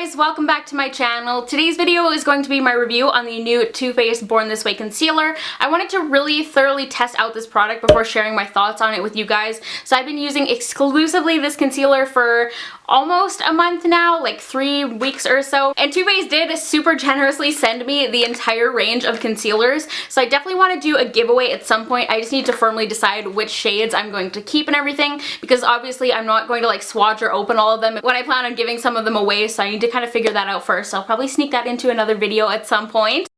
guys, welcome back to my channel. Today's video is going to be my review on the new Too Faced Born This Way concealer. I wanted to really thoroughly test out this product before sharing my thoughts on it with you guys. So I've been using exclusively this concealer for almost a month now, like 3 weeks or so. And Too Faced did super generously send me the entire range of concealers. So I definitely want to do a giveaway at some point. I just need to firmly decide which shades I'm going to keep and everything, because obviously I'm not going to like swatch or open all of them when I plan on giving some of them away. So I need to kind of figure that out first. So I'll probably sneak that into another video at some point.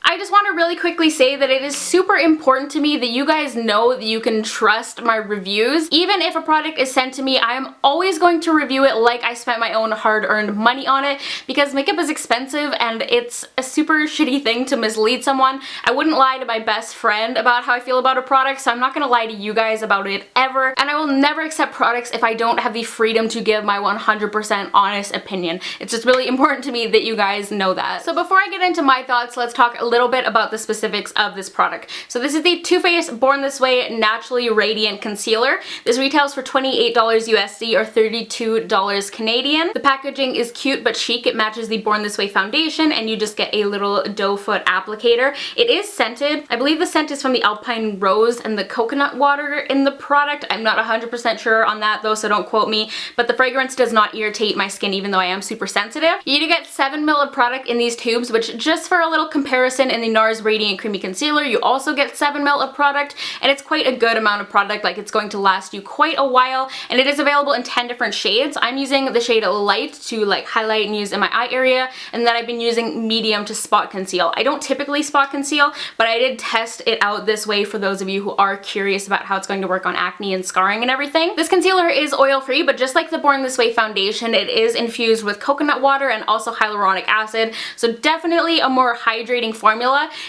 I just want to really quickly say that it is super important to me that you guys know that you can trust my reviews. Even if a product is sent to me, I am always going to review it like I spent my own hard-earned money on it, because makeup is expensive and it's a super shitty thing to mislead someone. I wouldn't lie to my best friend about how I feel about a product, so I'm not going to lie to you guys about it ever. And I will never accept products if I don't have the freedom to give my 100% honest opinion. It's just really important to me that you guys know that. So before I get into my thoughts, let's talk a little bit about the specifics of this product. So this is the Too Faced Born This Way Naturally Radiant Concealer. This retails for $28 USD or $32 Canadian. The packaging is cute but chic. It matches the Born This Way foundation and you just get a little doe foot applicator. It is scented. I believe the scent is from the Alpine Rose and the coconut water in the product. I'm not 100% sure on that though, so don't quote me, but the fragrance does not irritate my skin even though I am super sensitive. You need to get 7 ml of product in these tubes, which just for a little comparison, in the NARS Radiant Creamy Concealer you also get 7 ml of product, and it's quite a good amount of product. Like, it's going to last you quite a while, and it is available in 10 different shades. I'm using the shade Light to like highlight and use in my eye area, and then I've been using Medium to spot conceal. I don't typically spot conceal, but I did test it out this way for those of you who are curious about how it's going to work on acne and scarring and everything. This concealer is oil free, but just like the Born This Way foundation, it is infused with coconut water and also hyaluronic acid, so definitely a more hydrating formula.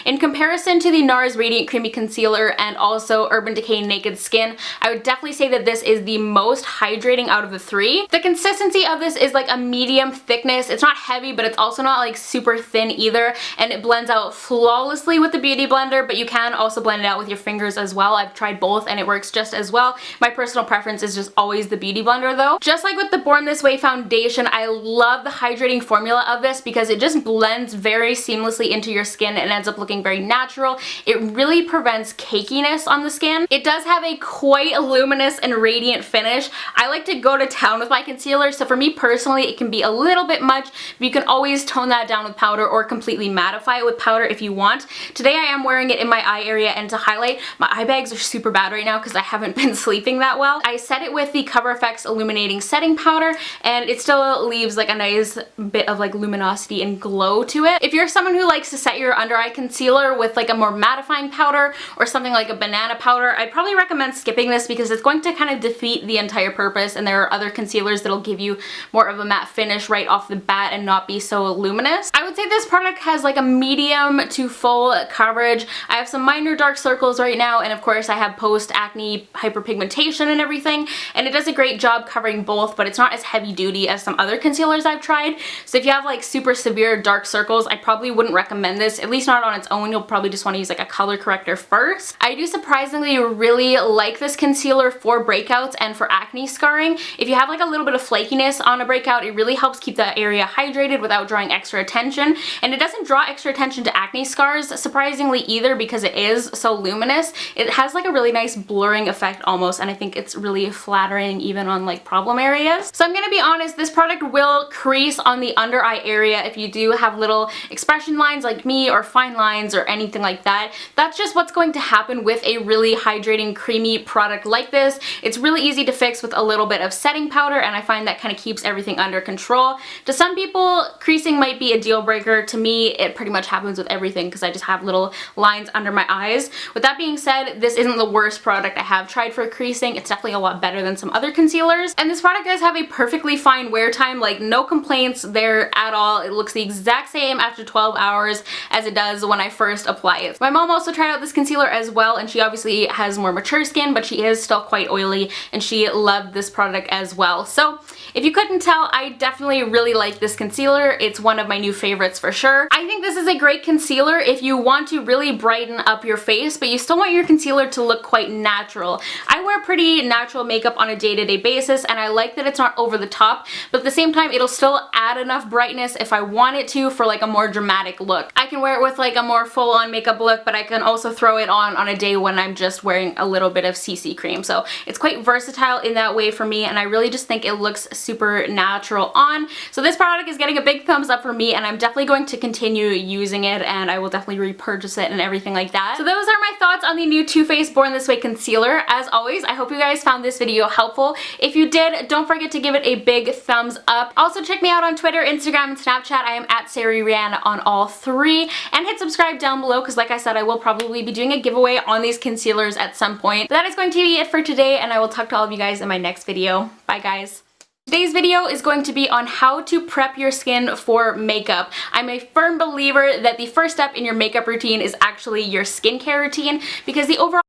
In comparison to the NARS Radiant Creamy Concealer and also Urban Decay Naked Skin, I would definitely say that this is the most hydrating out of the three. The consistency of this is like a medium thickness. It's not heavy, but it's also not like super thin either, and it blends out flawlessly with the Beauty Blender, but you can also blend it out with your fingers as well. I've tried both and it works just as well. My personal preference is just always the Beauty Blender though. Just like with the Born This Way foundation, I love the hydrating formula of this because it just blends very seamlessly into your skin and ends up looking very natural. It really prevents cakiness on the skin. It does have a quite luminous and radiant finish. I like to go to town with my concealer, so for me personally it can be a little bit much, but you can always tone that down with powder or completely mattify it with powder if you want. Today I am wearing it in my eye area, and to highlight, my eye bags are super bad right now because I haven't been sleeping that well. I set it with the Cover FX Illuminating Setting Powder, and it still leaves like a nice bit of like luminosity and glow to it. If you're someone who likes to set your under eye concealer with like a more mattifying powder or something like a banana powder, I'd probably recommend skipping this because it's going to kind of defeat the entire purpose, and there are other concealers that'll give you more of a matte finish right off the bat and not be so luminous. I would say this product has like a medium to full coverage. I have some minor dark circles right now, and of course I have post-acne hyperpigmentation and everything, and it does a great job covering both, but it's not as heavy duty as some other concealers I've tried. So if you have like super severe dark circles, I probably wouldn't recommend this, at least not on its own. You'll probably just want to use like a color corrector first. I do surprisingly really like this concealer for breakouts and for acne scarring. If you have like a little bit of flakiness on a breakout, it really helps keep that area hydrated without drawing extra attention, and it doesn't draw extra attention to acne scars surprisingly either because it is so luminous. It has like a really nice blurring effect almost, and I think it's really flattering even on like problem areas. So I'm gonna be honest, this product will crease on the under eye area if you do have little expression lines like me or fine lines or anything like that. That's just what's going to happen with a really hydrating creamy product like this. It's really easy to fix with a little bit of setting powder, and I find that kind of keeps everything under control. To some people, creasing might be a deal breaker. To me, it pretty much happens with everything because I just have little lines under my eyes. With that being said, this isn't the worst product I have tried for creasing. It's definitely a lot better than some other concealers, and this product does have a perfectly fine wear time, like no complaints there at all. It looks the exact same after 12 hours as it does when I first apply it. My mom also tried out this concealer as well, and she obviously has more mature skin, but she is still quite oily, and she loved this product as well. So if you couldn't tell, I definitely really like this concealer. It's one of my new favorites for sure. I think this is a great concealer if you want to really brighten up your face, but you still want your concealer to look quite natural. I wear pretty natural makeup on a day-to-day basis, and I like that it's not over the top, but at the same time, it'll still add enough brightness if I want it to for like a more dramatic look. I can wear it with like a more full-on makeup look, but I can also throw it on a day when I'm just wearing a little bit of CC cream. So it's quite versatile in that way for me, and I really just think it looks super natural on. So this product is getting a big thumbs up for me, and I'm definitely going to continue using it, and I will definitely repurchase it and everything like that. So those are my thoughts on the new Too Faced Born This Way concealer. As always, I hope you guys found this video helpful. If you did, don't forget to give it a big thumbs up. Also check me out on Twitter, Instagram, and Snapchat. I am at SARI on all three, and hit subscribe down below because like I said, I will probably be doing a giveaway on these concealers at some point. But that is going to be it for today, and I will talk to all of you guys in my next video. Bye guys. Today's video is going to be on how to prep your skin for makeup. I'm a firm believer that the first step in your makeup routine is actually your skincare routine, because the overall